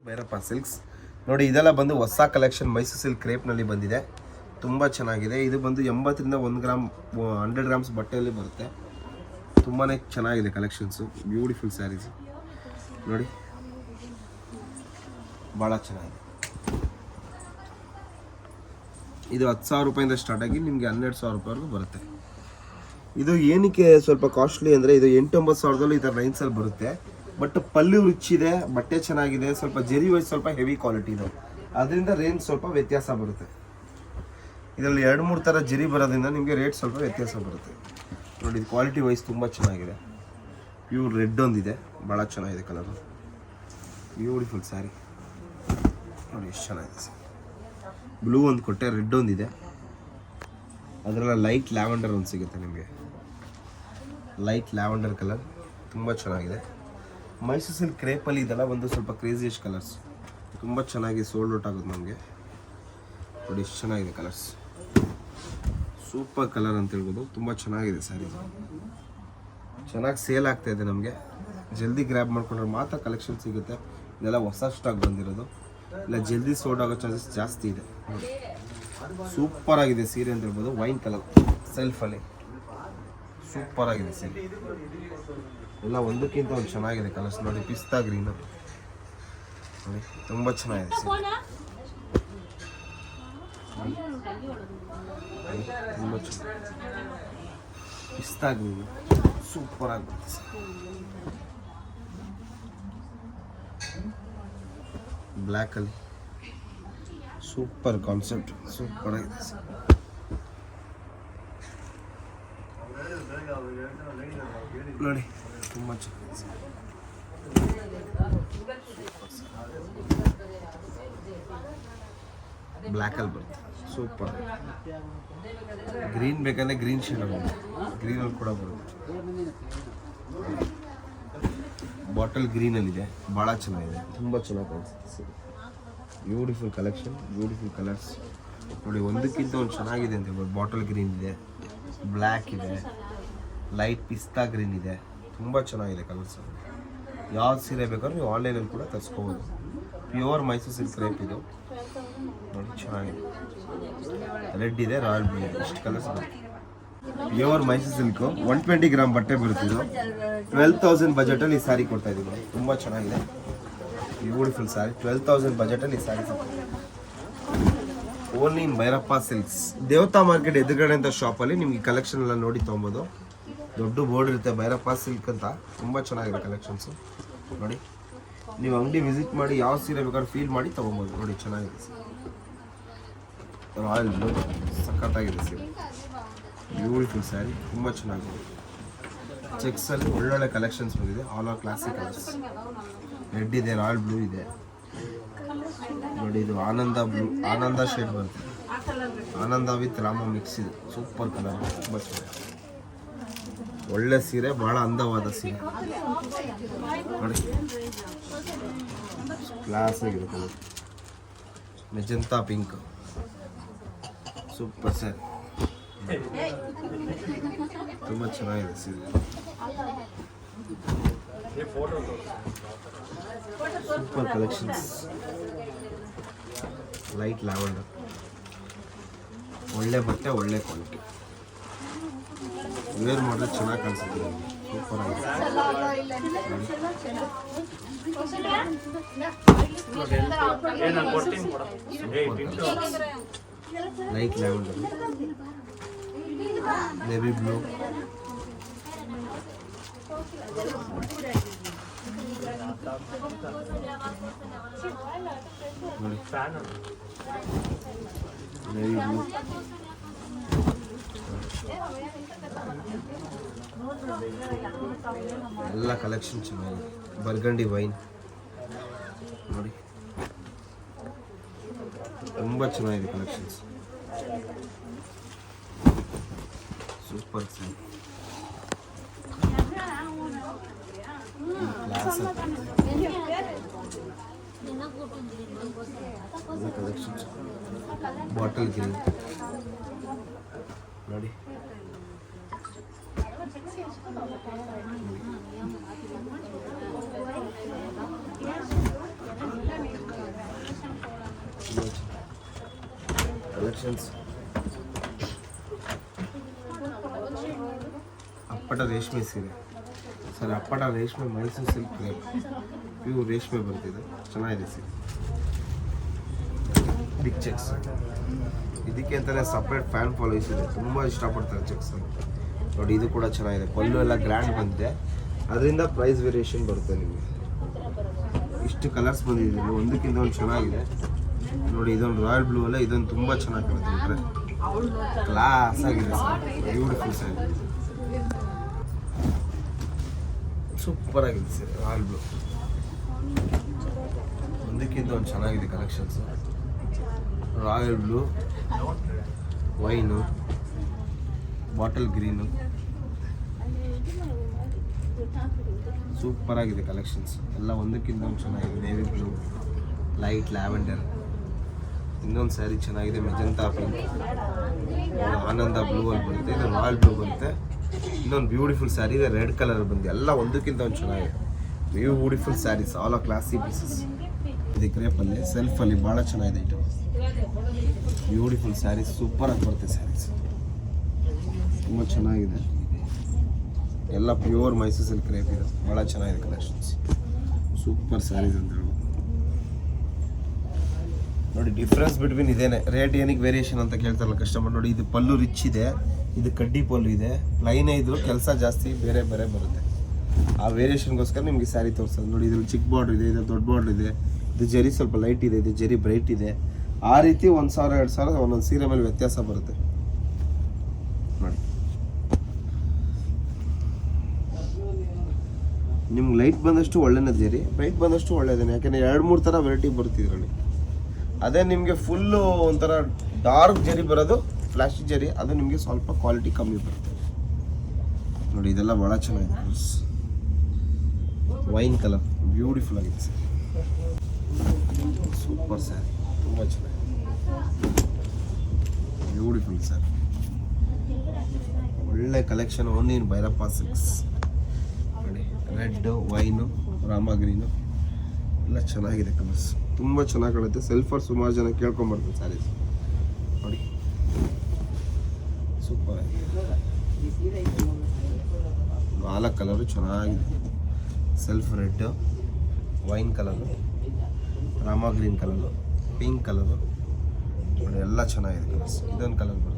Bhyrappa silks ನೋಡಿ, ಇದೆಲ್ಲ ಬಂದು ಹೊಸ ಕಲೆಕ್ಷನ್ ಮೈಸೂರು ಸಿಲ್ಕ್ ಕ್ರೇಪ್ನಲ್ಲಿ ಬಂದಿದೆ. ತುಂಬ ಚೆನ್ನಾಗಿದೆ. ಇದು ಬಂದು 80ರಿಂದ 1 ಗ್ರಾಮ್ 100 ಗ್ರಾಮ್ಸ್ ಬಟ್ಟೆಯಲ್ಲಿ ಬರುತ್ತೆ. ತುಂಬಾ ಚೆನ್ನಾಗಿದೆ ಕಲೆಕ್ಷನ್ಸು. ಬ್ಯೂಟಿಫುಲ್ ಸ್ಯಾರೀಸ್ ನೋಡಿ, ಭಾಳ ಚೆನ್ನಾಗಿದೆ. ಇದು 10,000 ರೂಪಾಯಿಂದ ಸ್ಟಾರ್ಟ್ ಆಗಿ ನಿಮಗೆ 12,000 ರೂಪಾಯಿವರೆಗೂ ಬರುತ್ತೆ. ಇದು ಏನಕ್ಕೆ ಸ್ವಲ್ಪ ಕಾಸ್ಟ್ಲಿ ಅಂದರೆ, ಇದು 8-9 ಸಾವಿರದಲ್ಲೂ ಈ ಥರ ಲೈನ್ಸಲ್ಲಿ ಬರುತ್ತೆ. ಬಟ್ ಪಲ್ಲು ರಿಚ್ ಇದೆ, ಬಟ್ಟೆ ಚೆನ್ನಾಗಿದೆ, ಸ್ವಲ್ಪ ಜರಿ ವೈಸ್ ಸ್ವಲ್ಪ ಹೆವಿ ಕ್ವಾಲಿಟಿ ಇದೆ. ಅದರಿಂದ ರೇಂಜ್ ಸ್ವಲ್ಪ ವ್ಯತ್ಯಾಸ ಬರುತ್ತೆ. ಇದರಲ್ಲಿ 2-3 ಥರ ಜರಿ ಬರೋದ್ರಿಂದ ನಿಮಗೆ ರೇಟ್ ಸ್ವಲ್ಪ ವ್ಯತ್ಯಾಸ ಬರುತ್ತೆ. ನೋಡಿ, ಇದು ಕ್ವಾಲಿಟಿ ವೈಸ್ ತುಂಬ ಚೆನ್ನಾಗಿದೆ. ಪ್ಯೂರ್ ರೆಡ್ ಒಂದಿದೆ, ಭಾಳ ಚೆನ್ನಾಗಿದೆ ಕಲರು. ಬ್ಯೂಟಿಫುಲ್ ಸ್ಯಾರಿ ನೋಡಿ, ಎಷ್ಟು ಚೆನ್ನಾಗಿದೆ ಸರ್. ಬ್ಲೂ ಒಂದು ಕೊಟ್ಟೆ, ರೆಡ್ ಒಂದಿದೆ, ಅದರೆಲ್ಲ ಲೈಟ್ ಲ್ಯಾವೆಂಡರ್ ಒಂದು ಸಿಗುತ್ತೆ ನಿಮಗೆ. ಲೈಟ್ ಲ್ಯಾವೆಂಡರ್ ಕಲರ್ ತುಂಬ ಚೆನ್ನಾಗಿದೆ. ಮೈಸೂರು ಸಿಲ್ಕ್ ಕ್ರೇಪಲ್ಲಿ ಇದೆಲ್ಲ ಒಂದು ಸ್ವಲ್ಪ ಕ್ರೇಜಿಯಸ್ಟ್ ಕಲರ್ಸ್, ತುಂಬ ಚೆನ್ನಾಗಿ ಸೋಲ್ಡ್ ಔಟ್ ಆಗುತ್ತೆ ನಮಗೆ. ನೋಡಿ, ಎಷ್ಟು ಚೆನ್ನಾಗಿದೆ ಕಲರ್ಸ್. ಸೂಪರ್ ಕಲರ್ ಅಂತ ಹೇಳ್ಬೋದು. ತುಂಬ ಚೆನ್ನಾಗಿದೆ ಸ್ಯಾರಿ, ಚೆನ್ನಾಗಿ ಸೇಲ್ ಆಗ್ತಾಯಿದೆ ನಮಗೆ. ಜಲ್ದಿ ಗ್ರ್ಯಾಬ್ ಮಾಡ್ಕೊಂಡ್ರೆ ಮಾತ್ರ ಕಲೆಕ್ಷನ್ ಸಿಗುತ್ತೆ. ಇದೆಲ್ಲ ಹೊಸ ಸ್ಟಾಕ್ ಬಂದಿರೋದು, ಇಲ್ಲ ಜಲ್ದಿ ಸೋಲ್ಡ್ ಆಗೋ ಚಾನ್ಸಸ್ ಜಾಸ್ತಿ ಇದೆ. ನೋಡಿ, ಸೂಪರ್ ಆಗಿದೆ ಸೀರೆ ಅಂತ ಹೇಳ್ಬೋದು. ವೈನ್ ಕಲರ್ ಸೆಲ್ಫಲ್ಲಿ ಸೂಪರ್ ಆಗಿದೆ ಸೀರೆ. ಎಲ್ಲ ಒಂದಕ್ಕಿಂತ ಒಂದು ಚೆನ್ನಾಗಿದೆ ಕಲರ್ಸ್. ನೋಡಿ, ಪಿಸ್ತಾ ಗ್ರೀನು ನೋಡಿ, ತುಂಬ ಚೆನ್ನಾಗಿದೆ ಸೀರೆ. ತುಂಬ ಚೆನ್ನಾಗಿದೆ ಪಿಸ್ತಾ ಗ್ರೀನು, ಸೂಪರ್ ಆಗಿರುತ್ತೆ ಸರ್. ಬ್ಲ್ಯಾಕಲ್ಲಿ ಸೂಪರ್ ಕಾನ್ಸೆಪ್ಟ್, ಸೂಪರ್ ಆಗಿದೆ ಸರ್. ನೋಡಿ, ತುಂಬ ಚೆನ್ನಾಗಿದೆ ಸರ್. ಬ್ಲ್ಯಾಕಲ್ಲಿ ಬರುತ್ತೆ, ಸೂಪರ್. ಗ್ರೀನ್ ಬೇಕಂದ್ರೆ ಗ್ರೀನ್ ಶೇಡ್ ಬರುತ್ತೆ, ಗ್ರೀನಲ್ಲಿ ಕೂಡ ಬರುತ್ತೆ. ಬಾಟಲ್ ಗ್ರೀನಲ್ಲಿದೆ, ಭಾಳ ಚೆನ್ನಾಗಿದೆ, ತುಂಬ ಚೆನ್ನಾಗಿ ಕಾಣಿಸುತ್ತೆ sir. Beautiful collection, beautiful colours ನೋಡಿ, ಒಂದಕ್ಕಿಂತ ಒಂದು ಚೆನ್ನಾಗಿದೆ ಅಂತ ಹೇಳ್ಬೋದು. ಬಾಟಲ್ ಗ್ರೀನ್ ಇದೆ, ಬ್ಲ್ಯಾಕ್ ಇದೆ, ಲೈಟ್ ಪಿಸ್ತಾ ಗ್ರೀನ್ ಇದೆ, ತುಂಬ ಚೆನ್ನಾಗಿದೆ ಕಲರ್ಸ್. ಯಾವ್ದು ಸೀರೆ ಬೇಕಾದ್ರೂ ನೀವು ಆನ್ಲೈನಲ್ಲಿ ಕೂಡ ತರಿಸ್ಕೋಬೋದು. ಪ್ಯೂರ್ ಮೈಸೂರು ಸಿಲ್ಕ್ ಕ್ರೇಪ್ ಇದು ನೋಡಿ, ಚೆನ್ನಾಗಿದೆ. ರೆಡ್ ಇದೆ, ರಾಯಲ್ ಬ್ಲೂ ಇದೆ, ಇಷ್ಟು ಕಲರ್ಸ್ ಬರುತ್ತೆ. ಪ್ಯೂರ್ ಮೈಸೂರು ಸಿಲ್ಕು 120 ಗ್ರಾಮ್ ಬಟ್ಟೆ ಬರುತ್ತಿದ್ದು 12,000 ಬಜೆಟಲ್ಲಿ ಈ ಸ್ಯಾರಿ ಕೊಡ್ತಾ ಇದ್ದೀವಿ. ತುಂಬ ಚೆನ್ನಾಗಿದೆ, ಬ್ಯೂಟಿಫುಲ್ ಸ್ಯಾರಿ. 12,000 ಬಜೆಟಲ್ಲಿ ಈ sari only in Bhyrappa silks. ದೇವತಾ ಮಾರ್ಕೆಟ್ ಎದುರುಗಡೆ ಅಂತ ಶಾಪಲ್ಲಿ ನಿಮ್ಗೆ ಕಲೆಕ್ಷನ್ ಎಲ್ಲ ನೋಡಿ ತೊಗೊಬೋದು. ದೊಡ್ಡ ಬೋರ್ಡ್ ಇರುತ್ತೆ ಭೈರಪ್ಪ ಸಿಲ್ಕ್ ಅಂತ. ತುಂಬ ಚೆನ್ನಾಗಿದೆ ಕಲೆಕ್ಷನ್ಸು ನೋಡಿ. ನೀವು ಅಂಗಡಿ ವಿಸಿಟ್ ಮಾಡಿ ಯಾವ ಸೀರೆ ಬೇಕಾದ್ರೂ ಫೀಲ್ ಮಾಡಿ ತೊಗೊಬೋದು. ನೋಡಿ, ಚೆನ್ನಾಗಿದೆ ಸರ್. ರಾಯಲ್ ಬ್ಲೂ ಸಖತ್ತಾಗಿದೆ ಸೀರೆ, ಬ್ಯೂಟಿಫುಲ್ ಸ್ಯಾರಿ, ತುಂಬ ಚೆನ್ನಾಗಿದೆ. ಚೆಕ್ಸಲ್ಲಿ ಒಳ್ಳೊಳ್ಳೆ ಕಲೆಕ್ಷನ್ಸ್ ಬಂದಿದೆ. All are classic colours. Red ಇದೆ, ರಾಯಲ್ ಬ್ಲೂ ಇದೆ ನೋಡಿ. ಇದು ಆನಂದ ಬ್ಲೂ, ಆನಂದ ಶೇಡ್ ಬರುತ್ತೆ. ಆನಂದ ವಿತ್ ರಾಮ ಮಿಕ್ಸ್ ಇದೆ, ಸೂಪರ್ ಕಲರ್, ತುಂಬ ಚೆನ್ನಾಗಿದೆ. ಒಳ್ಳೆ ಸೀರೆ, ಭಾಳ ಅಂದವಾದ ಸೀರೆ ನೋಡಿ, ಕ್ಲಾಸ್ ಆಗಿದೆ colour. Magenta pink, super sir, ತುಂಬ ಚೆನ್ನಾಗಿದೆ ಸೀರೆ. Super collections. ಲೈಟ್ ಲ್ಯಾವೆಂಡರ್, ಒಳ್ಳೆ ಬಟ್ಟೆ, ಒಳ್ಳೆ ಕ್ವಾಲಿಟಿ. ವೇರ್ ಮಾಡಿದ್ರೆ ಚೆನ್ನಾಗಿ ಕಾಣಿಸುತ್ತೆ, ಸೂಪರ್ ಆಗಿದೆ. Light lavender, navy blue, navy blue, ಎಲ್ಲ ಕಲೆಕ್ಷನ್ ಚೆನ್ನಾಗಿದೆ. ಬರ್ಗಂಡಿ ವೈನ್ ನೋಡಿ, ತುಂಬ ಚೆನ್ನಾಗಿದೆ collections. Super sari, class collections. Bottle green ನೋಡಿ, ಕಲೆಕ್ಷನ್ಸ್. ಅಪ್ಪಟ ರೇಷ್ಮೆ ಸೀರೆ ಸರ್, ಅಪ್ಪಟ ರೇಷ್ಮೆ ಮೈಸೂರು ಸಿಲ್ಕ್ ಪ್ಯೂರ್ ರೇಷ್ಮೆ ಬರ್ತಿದೆ, ಚೆನ್ನಾಗಿದೆ ಸೀರೆ. ಬಿಗ್ ಚೆಕ್ಸ್, ಇದಕ್ಕೆ ಅಂತಲೇ ಸಪ್ರೇಟ್ ಫ್ಯಾನ್ ಫಾಲೋಯಿಸ್ ಇದೆ, ತುಂಬ ಇಷ್ಟಪಡ್ತಾರೆ ಚೆಕ್ಸ್ ನೋಡಿ. ಇದು ಕೂಡ ಚೆನ್ನಾಗಿದೆ, ಪಲ್ಲು ಎಲ್ಲ ಗ್ರ್ಯಾಂಡ್ ಬಂದಿದೆ, ಅದರಿಂದ ಪ್ರೈಸ್ ವೇರಿಯೇಷನ್ ಬರುತ್ತೆ ನಿಮಗೆ. ಇಷ್ಟು ಕಲರ್ಸ್ ಬಂದಿದೆ, ಒಂದಕ್ಕಿಂತ ಒಂದು ಚೆನ್ನಾಗಿದೆ ನೋಡಿ. ಇದೊಂದು ರಾಯಲ್ ಬ್ಲೂ ಅಲ್ಲ, ಇದೊಂದು ತುಂಬ ಚೆನ್ನಾಗಿ ಕಾಣುತ್ತೆ, ಕ್ಲಾಸ್ ಆಗಿದೆ ಸರ್, ಬ್ಯೂಟಿಫುಲ್ ಸರ್, ಸೂಪರ್ ಆಗಿದೆ ಸರ್. ರಾಯಲ್ ಬ್ಲೂ ಒಂದಕ್ಕಿಂತ ಒಂದು ಚೆನ್ನಾಗಿದೆ collections. Royal blue, wine, bottle green, super ಆಗಿದೆ ಕಲೆಕ್ಷನ್ಸ್ ಎಲ್ಲ, ಒಂದಕ್ಕಿಂತ ಒಂದು ಚೆನ್ನಾಗಿದೆ. ನೇವಿ ಬ್ಲೂ, ಲೈಟ್ ಲ್ಯಾವೆಂಡರ್, ಇನ್ನೊಂದು ಸ್ಯಾರಿ ಚೆನ್ನಾಗಿದೆ ಮೆಜಂತಾ ಪಿಂಕ್, ಆನಂದ ಬ್ಲೂ ಅಲ್ಲಿ ಬರುತ್ತೆ, ಇದು ರಾಯಲ್ ಬ್ಲೂ ಬರುತ್ತೆ. ಇನ್ನೊಂದು ಬ್ಯೂಟಿಫುಲ್ ಸ್ಯಾರಿ ಇದೆ ರೆಡ್ ಕಲರ್ ಬಂದು, ಎಲ್ಲ ಒಂದಕ್ಕಿಂತ ಒಂದು ಚೆನ್ನಾಗಿದೆ. Beautiful saris, all are classy pieces. ಇದು ಕ್ರೇಪಲ್ಲಿ ಸೆಲ್ಫಲ್ಲಿ ಭಾಳ ಚೆನ್ನಾಗಿದೆ ಇದು, ಬ್ಯೂಟಿಫುಲ್ ಸ್ಯಾರೀಸ್, ಸೂಪರ್ ಆಗಿ ಬರುತ್ತೆ ಸ್ಯಾರೀಸ್, ತುಂಬ ಚೆನ್ನಾಗಿದೆ. ಎಲ್ಲ ಪ್ಯೂರ್ ಮೈಸೂರು ಸಿಲ್ಕ್ ಕ್ರೇಪ್ ಇದು, ಭಾಳ ಚೆನ್ನಾಗಿದೆ ಕಲೆಕ್ಷನ್ಸ್, ಸೂಪರ್ ಸ್ಯಾರೀಸ್ ಅಂತ ಹೇಳ್ಬೋದು ನೋಡಿ. ಡಿಫ್ರೆನ್ಸ್ ಬಿಟ್ವೀನ್ ಇದೇನೆ, ರೇಟ್ ಏನಕ್ಕೆ ವೇರಿಯೇಷನ್ ಅಂತ ಕೇಳ್ತಾರಲ್ಲ ಕಸ್ಟಮರ್ ನೋಡಿ. ಇದು ಪಲ್ಲು ರಿಚ್ ಇದೆ, ಇದು ಕಡ್ಡಿ ಪಲ್ಲು ಇದೆ, ಪ್ಲೈನೇ ಇದ್ರು ಕೆಲಸ ಜಾಸ್ತಿ ಬೇರೆ ಬೇರೆ ಬರುತ್ತೆ. ಆ ವೇರಿಯೇಷನ್ಗೋಸ್ಕರ ನಿಮಗೆ ಸ್ಯಾರಿ ತೋರಿಸೋದು ನೋಡಿ. ಇದ್ರಲ್ಲಿ ಚಿಕ್ಕ ಬಾರ್ಡ್ರ್ ಇದೆ, ಇದು ದೊಡ್ಡ ಬಾರ್ಡ್ರ್ ಇದೆ, ಇದು ಜರಿ ಸ್ವಲ್ಪ ಲೈಟ್ ಇದೆ, ಇದು ಜರಿ ಬ್ರೈಟ್ ಇದೆ. ಆ ರೀತಿ 1,000 2,000 ಒಂದೊಂದು ಸೀರೆ ಮೇಲೆ ವ್ಯತ್ಯಾಸ ಬರುತ್ತೆ ನೋಡಿ. ನಿಮ್ಗೆ ಲೈಟ್ ಬಂದಷ್ಟು ಒಳ್ಳೆನೇ ಜರಿ, ಬ್ರೈಟ್ ಬಂದಷ್ಟು ಒಳ್ಳೆಯದೇನೆ, ಯಾಕೆಂದರೆ 2-3 ಥರ ವೆರೈಟಿ ಬರುತ್ತಿದ್ರಲ್ಲಿ. ಅದೇ ನಿಮಗೆ ಫುಲ್ಲು ಒಂಥರ ಡಾರ್ಕ್ ಜರಿ ಬರೋದು, ಫ್ಲಾಶಿ ಜರಿ, ಅದು ನಿಮಗೆ ಸ್ವಲ್ಪ ಕ್ವಾಲಿಟಿ ಕಮ್ಮಿ ಬರುತ್ತೆ ನೋಡಿ. ಇದೆಲ್ಲ ಭಾಳ ಚೆನ್ನಾಗಿದೆ, ವೈನ್ ಕಲರ್ ಬ್ಯೂಟಿಫುಲ್ ಆಗಿದೆ ಸರ್, ಸೂಪರ್ ಸ್ಯಾರಿ, ತುಂಬ ಚೆನ್ನಾಗಿದೆ, ಬ್ಯೂಟಿಫುಲ್ ಸ್ಯಾರಿ, ಒಳ್ಳೆ collection. Only in Bhyrappa silks ನೋಡಿ. ರೆಡ್, ವೈನು, ರಾಮ ಗ್ರೀನು ಎಲ್ಲ ಚೆನ್ನಾಗಿದೆ ಕಲರ್ಸ್, ತುಂಬ ಚೆನ್ನಾಗಿ ಕಾಣುತ್ತೆ. ಸೆಲ್ಫರ್ ಸುಮಾರು ಜನ ಕೇಳ್ಕೊಂಬರ್ತಾರೆ ಸ್ಯಾರೀಸ್ ನೋಡಿ, ಸೂಪರ್ ಆಗಿದೆ. 4 ಕಲರು ಚೆನ್ನಾಗಿದೆ, self red, wine colour, Rama green colour, pink colour ನೋಡಿ, ಎಲ್ಲ ಚೆನ್ನಾಗಿದೆ ಕಲರ್ಸ್. ಇದೊಂದು ಕಲರ್ ಬರುತ್ತೆ